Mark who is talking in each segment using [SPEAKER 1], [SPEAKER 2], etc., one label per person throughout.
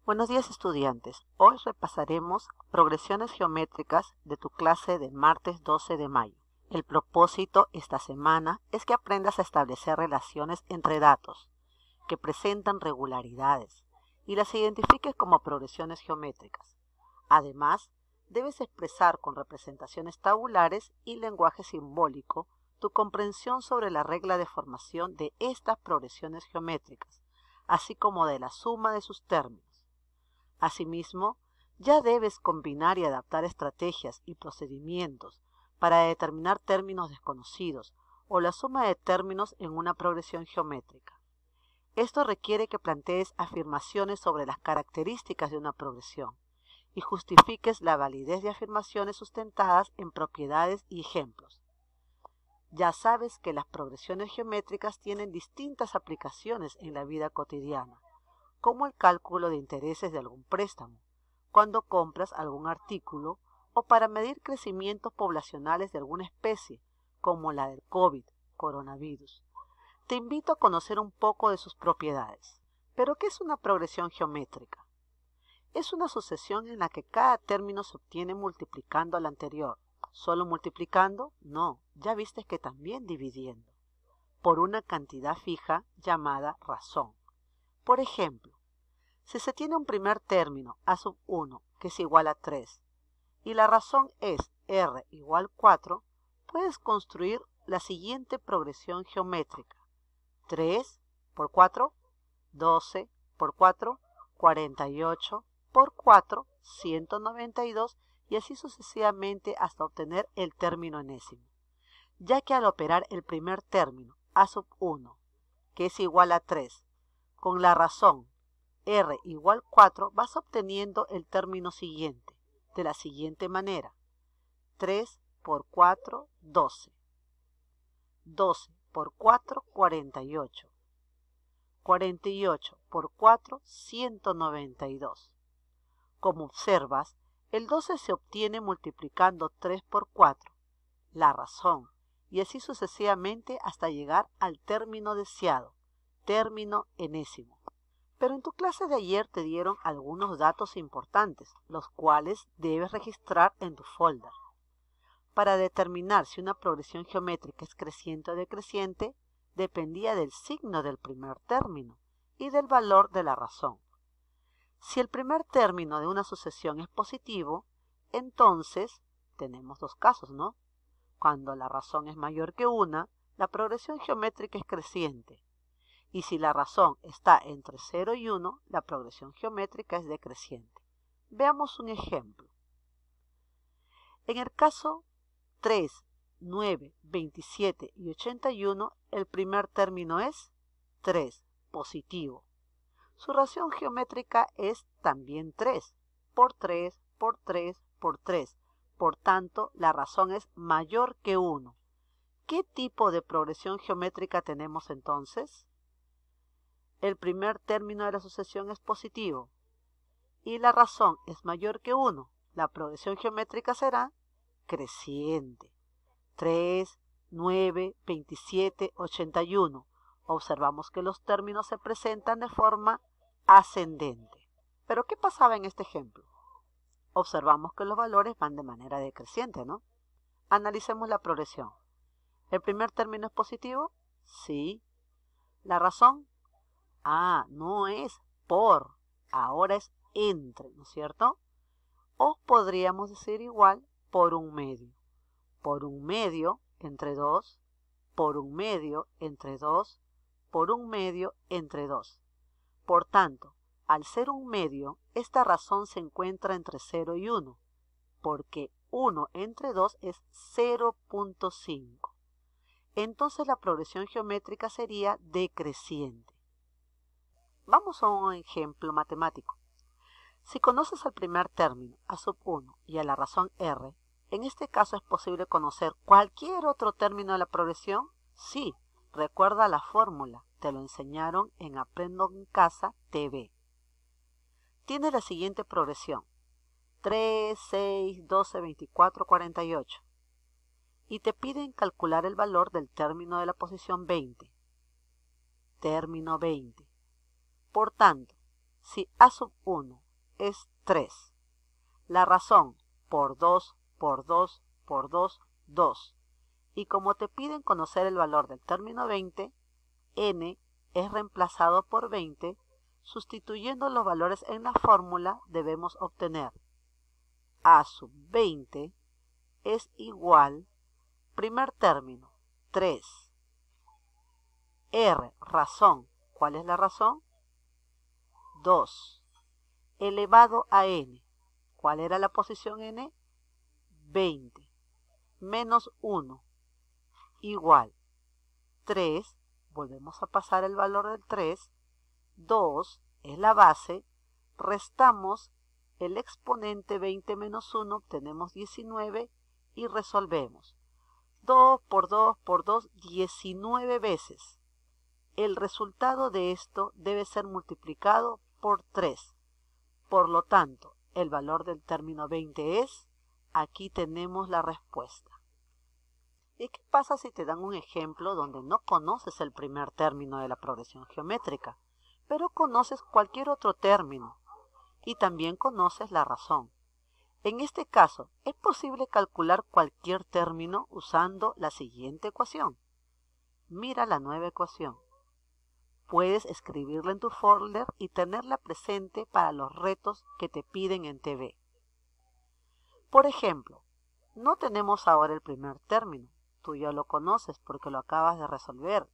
[SPEAKER 1] Buenos días, estudiantes. Hoy repasaremos progresiones geométricas de tu clase del martes 12 de mayo. El propósito esta semana es que aprendas a establecer relaciones entre datos que presentan regularidades y las identifiques como progresiones geométricas. Además, debes expresar con representaciones tabulares y lenguaje simbólico tu comprensión sobre la regla de formación de estas progresiones geométricas, así como de la suma de sus términos. Asimismo, ya debes combinar y adaptar estrategias y procedimientos para determinar términos desconocidos o la suma de términos en una progresión geométrica. Esto requiere que plantees afirmaciones sobre las características de una progresión y justifiques la validez de afirmaciones sustentadas en propiedades y ejemplos. Ya sabes que las progresiones geométricas tienen distintas aplicaciones en la vida cotidiana, como el cálculo de intereses de algún préstamo, cuando compras algún artículo o para medir crecimientos poblacionales de alguna especie, como la del COVID, coronavirus. Te invito a conocer un poco de sus propiedades. ¿Pero qué es una progresión geométrica? Es una sucesión en la que cada término se obtiene multiplicando al anterior. ¿Solo multiplicando? No, ya viste que también dividiendo, por una cantidad fija llamada razón. Por ejemplo, si se tiene un primer término a sub 1 que es igual a 3 y la razón es r igual 4, puedes construir la siguiente progresión geométrica. 3 por 4, 12 por 4, 48 por 4, 192 y así sucesivamente hasta obtener el término enésimo, ya que al operar el primer término a sub 1 que es igual a 3 con la razón r igual 4 vas obteniendo el término siguiente de la siguiente manera: 3 por 4, 12. 12 por 4, 48. 48 por 4, 192. Como observas, el 12 se obtiene multiplicando 3 por 4, la razón, y así sucesivamente hasta llegar al término deseado, término enésimo. Pero en tu clase de ayer te dieron algunos datos importantes, los cuales debes registrar en tu folder. Para determinar si una progresión geométrica es creciente o decreciente, dependía del signo del primer término y del valor de la razón. Si el primer término de una sucesión es positivo, entonces tenemos dos casos, ¿no? Cuando la razón es mayor que 1, la progresión geométrica es creciente. Y si la razón está entre 0 y 1, la progresión geométrica es decreciente. Veamos un ejemplo. En el caso 3, 9, 27 y 81, el primer término es 3, positivo. Su razón geométrica es también 3, por 3, por 3, por 3. Por tanto, la razón es mayor que 1. ¿Qué tipo de progresión geométrica tenemos entonces? El primer término de la sucesión es positivo y la razón es mayor que 1. La progresión geométrica será creciente. 3, 9, 27, 81. Observamos que los términos se presentan de forma ascendente. ¿Pero qué pasaba en este ejemplo? Observamos que los valores van de manera decreciente, ¿no? Analicemos la progresión. ¿El primer término es positivo? Sí. ¿La razón? No es por, ahora es entre, ¿no es cierto? O podríamos decir igual por un medio. Por un medio entre 2, por un medio entre 2, por un medio entre 2. Por tanto, al ser un medio, esta razón se encuentra entre 0 y 1, porque 1 entre 2 es 0.5. Entonces la progresión geométrica sería decreciente. Vamos a un ejemplo matemático. Si conoces al primer término, a sub 1, y a la razón r, ¿en este caso es posible conocer cualquier otro término de la progresión? Sí, recuerda la fórmula, te lo enseñaron en Aprendo en Casa TV. Tiene la siguiente progresión: 3, 6, 12, 24, 48. Y te piden calcular el valor del término de la posición 20. Término 20. Por tanto, si A sub 1 es 3, la razón por 2, por 2, por 2, 2. Y como te piden conocer el valor del término 20, n es reemplazado por 20, sustituyendo los valores en la fórmula debemos obtener A sub 20 es igual, primer término, 3. R, razón. ¿Cuál es la razón? 2. Elevado a n. ¿Cuál era la posición n? 20. Menos 1. Igual. 3. Volvemos a pasar el valor del 3. 2 es la base. Restamos el exponente 20 menos 1. Obtenemos 19 y resolvemos. 2 por 2 por 2, 19 veces. El resultado de esto debe ser multiplicado por 3. Por lo tanto, el valor del término 20 es, aquí tenemos la respuesta. ¿Y qué pasa si te dan un ejemplo donde no conoces el primer término de la progresión geométrica, pero conoces cualquier otro término y también conoces la razón? En este caso, es posible calcular cualquier término usando la siguiente ecuación. Mira la nueva ecuación. Puedes escribirla en tu folder y tenerla presente para los retos que te piden en TV. Por ejemplo, no tenemos ahora el primer término. Tú ya lo conoces porque lo acabas de resolver.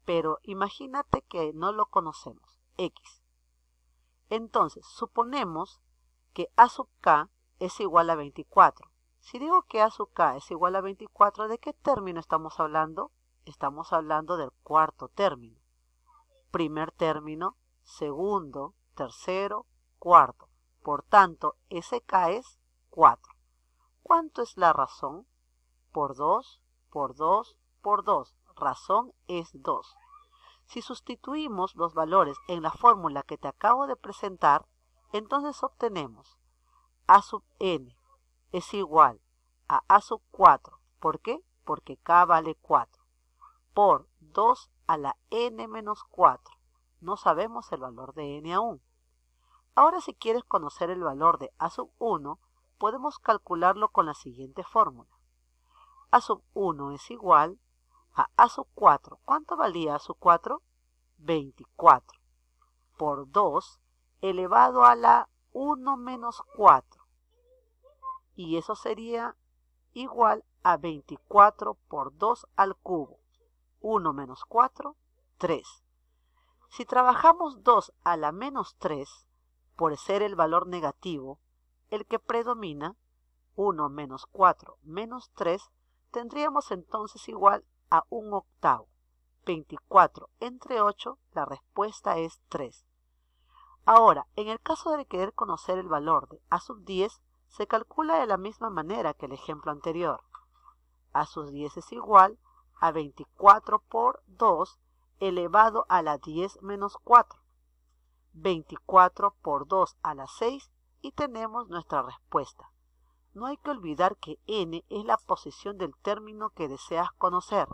[SPEAKER 1] Pero imagínate que no lo conocemos, x. Entonces, suponemos que A sub k es igual a 24. Si digo que A sub k es igual a 24, ¿de qué término estamos hablando? Estamos hablando del cuarto término. Primer término, segundo, tercero, cuarto. Por tanto, sk es 4. ¿Cuánto es la razón? Por 2, por 2, por 2. Razón es 2. Si sustituimos los valores en la fórmula que te acabo de presentar, entonces obtenemos A sub n es igual a A sub 4. ¿Por qué? Porque k vale 4. Por 2 a la n menos 4. No sabemos el valor de n aún. Ahora, si quieres conocer el valor de A sub 1, podemos calcularlo con la siguiente fórmula. A sub 1 es igual a A sub 4. ¿Cuánto valía A sub 4? 24. Por 2 elevado a la 1 menos 4. Y eso sería igual a 24 por 2 al cubo. 1 menos 4, 3. Si trabajamos 2 a la menos 3, por ser el valor negativo, el que predomina, 1 menos 4 menos 3, tendríamos entonces igual a 1/8. 24 entre 8, la respuesta es 3. Ahora, en el caso de querer conocer el valor de A sub 10, se calcula de la misma manera que el ejemplo anterior. A sub 10 es igual a 24 por 2 elevado a la 10 menos 4. 24 por 2 a la 6 y tenemos nuestra respuesta. No hay que olvidar que n es la posición del término que deseas conocer.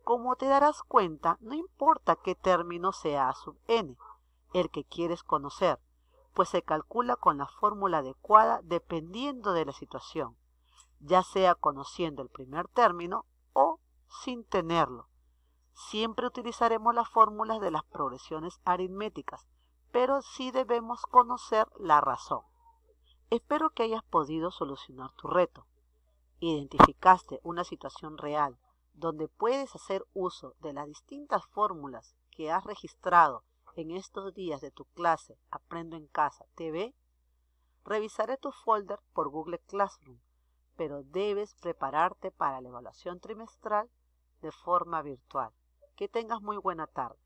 [SPEAKER 1] Como te darás cuenta, no importa qué término sea A sub n, el que quieres conocer, pues se calcula con la fórmula adecuada dependiendo de la situación, ya sea conociendo el primer término o sin tenerlo. Siempre utilizaremos las fórmulas de las progresiones aritméticas, pero sí debemos conocer la razón. Espero que hayas podido solucionar tu reto. Identificaste una situación real donde puedes hacer uso de las distintas fórmulas que has registrado en estos días de tu clase Aprendo en Casa TV. Revisaré tu folder por Google Classroom, pero debes prepararte para la evaluación trimestral de forma virtual. Que tengas muy buena tarde.